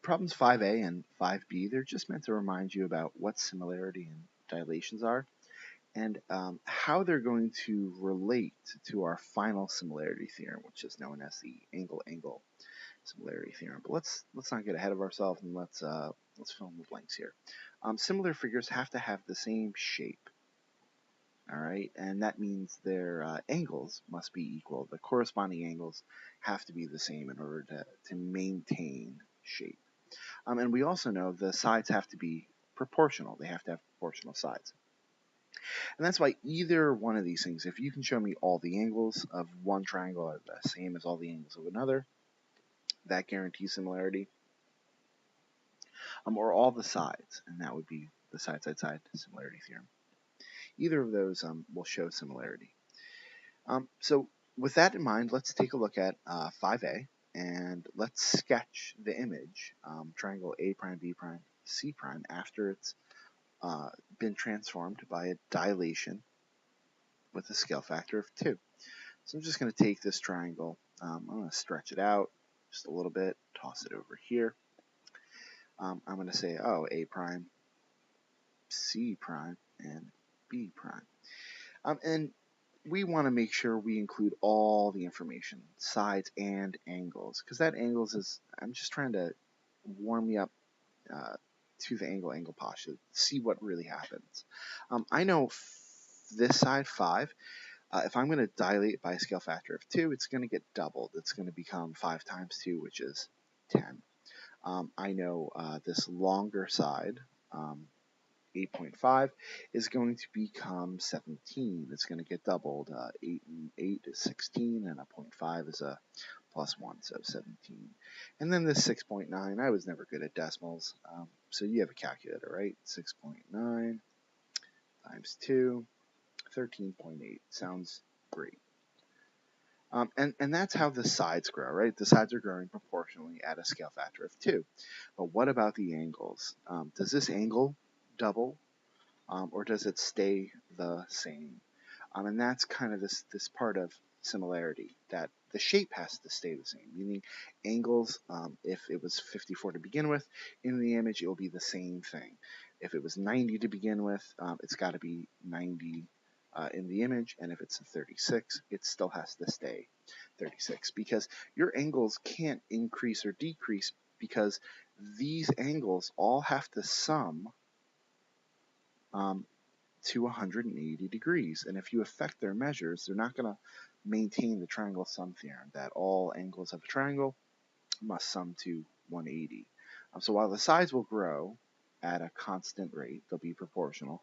Problems 5A and 5B, they're just meant to remind you about what similarity and dilations are and how they're going to relate to our final similarity theorem, which is known as the angle-angle similarity theorem. But let's not get ahead of ourselves and let's fill in the blanks here. Similar figures have to have the same shape. All right, and that means their angles must be equal. The corresponding angles have to be the same in order to maintain shape. And we also know the sides have to be proportional. They have to have proportional sides. And that's why either one of these things, if you can show me all the angles of one triangle are the same as all the angles of another, that guarantees similarity. Or all the sides, and that would be the side-side-side similarity theorem. Either of those will show similarity. So with that in mind, let's take a look at 5A, and let's sketch the image, triangle A prime, B prime, C prime, after it's been transformed by a dilation with a scale factor of 2. So I'm just going to take this triangle, I'm going to stretch it out just a little bit, toss it over here. I'm going to say, oh, A prime, C prime, and B prime. And we want to make sure we include all the information, sides and angles, because that angles is, I'm just trying to warm you up to the angle posture, see what really happens. I know this side 5, if I'm going to dilate by a scale factor of 2, it's going to get doubled. It's going to become 5 times 2, which is 10. I know this longer side, 8.5, is going to become 17. It's going to get doubled. 8 and 8 is 16, and a 0.5 is a plus 1, so 17. And then this 6.9, I was never good at decimals, so you have a calculator, right? 6.9 times 2, 13.8. Sounds great. And that's how the sides grow, right? The sides are growing proportionally at a scale factor of 2. But what about the angles? Does this angle double, or does it stay the same? And that's kind of this part of similarity, that the shape has to stay the same, meaning angles, if it was 54 to begin with, in the image it will be the same thing. If it was 90 to begin with, it's got to be 90 in the image, and if it's a 36, it still has to stay 36, because your angles can't increase or decrease, because these angles all have to sum to 180 degrees, and if you affect their measures, they're not going to maintain the triangle sum theorem, that all angles of a triangle must sum to 180. So while the sides will grow at a constant rate, they'll be proportional,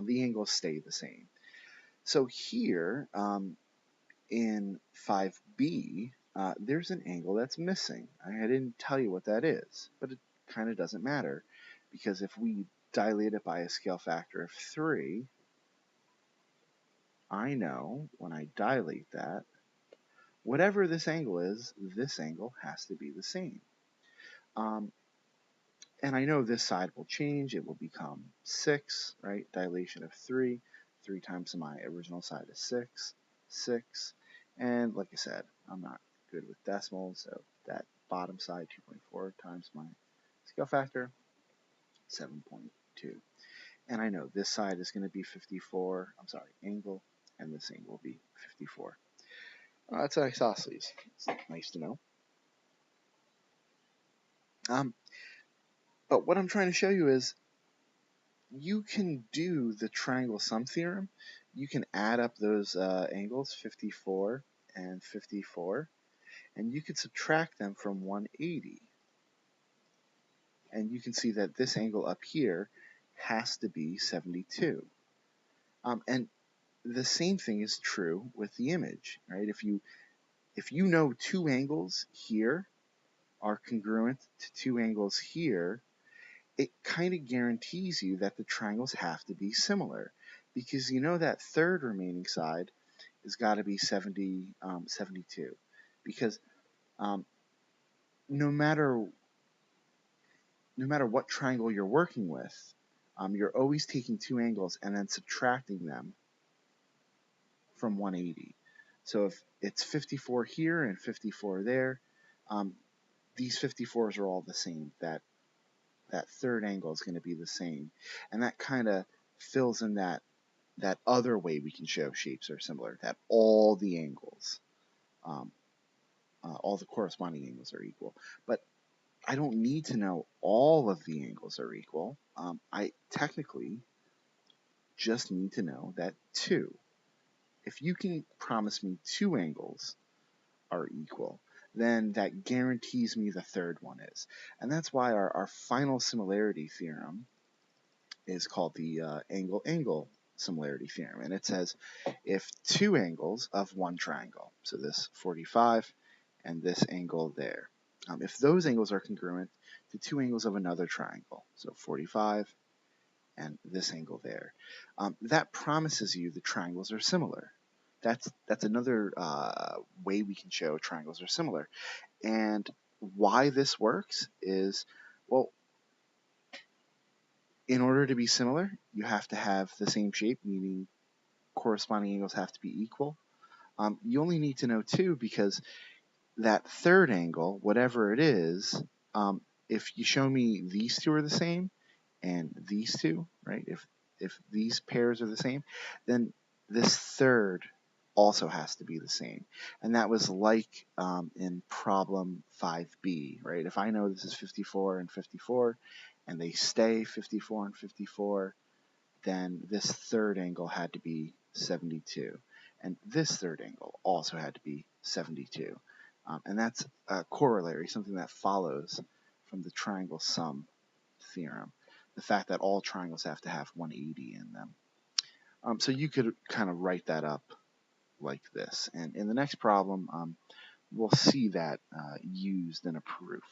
the angles stay the same. So here, in 5B, there's an angle that's missing. I didn't tell you what that is, but it kind of doesn't matter, because if we dilate it by a scale factor of 3, I know when I dilate that, whatever this angle is, this angle has to be the same. And I know this side will change. It will become 6, right? Dilation of 3. 3 times my original side is 6. 6. And like I said, I'm not good with decimals, so that bottom side, 2.4 times my scale factor, 7.2. And I know this side is going to be 54, angle, and this angle will be 54. That's isosceles. It's nice to know. But what I'm trying to show you is you can do the triangle sum theorem. You can add up those angles, 54 and 54, and you can subtract them from 180. And you can see that this angle up here has to be 72. And the same thing is true with the image, right? If you know 2 angles here are congruent to 2 angles here, it kind of guarantees you that the triangles have to be similar, because you know that third remaining side has got to be 72, because no matter what triangle you're working with, you're always taking 2 angles and then subtracting them from 180. So if it's 54 here and 54 there, these 54s are all the same. That third angle is going to be the same, and that kind of fills in that other way we can show shapes are similar. That all the angles, all the corresponding angles are equal. But I don't need to know all of the angles are equal. I technically just need to know that two. If you can promise me two angles are equal, then that guarantees me the third one is. And that's why our final similarity theorem is called the angle-angle similarity theorem. And it says if two angles of one triangle, so this 45 and this angle there, if those angles are congruent to two angles of another triangle, so 45 and this angle there, that promises you the triangles are similar. That's another way we can show triangles are similar. And why this works is, well, in order to be similar, you have to have the same shape, meaning corresponding angles have to be equal. You only need to know two because that third angle, whatever it is, if you show me these two are the same and these two, right? If these pairs are the same, then this third also has to be the same. And that was like in problem 5b, right? If I know this is 54 and 54, and they stay 54 and 54, then this third angle had to be 72. And this third angle also had to be 72. And that's a corollary, something that follows from the triangle sum theorem. The fact that all triangles have to have 180 in them. So you could kind of write that up like this. And in the next problem, we'll see that used in a proof.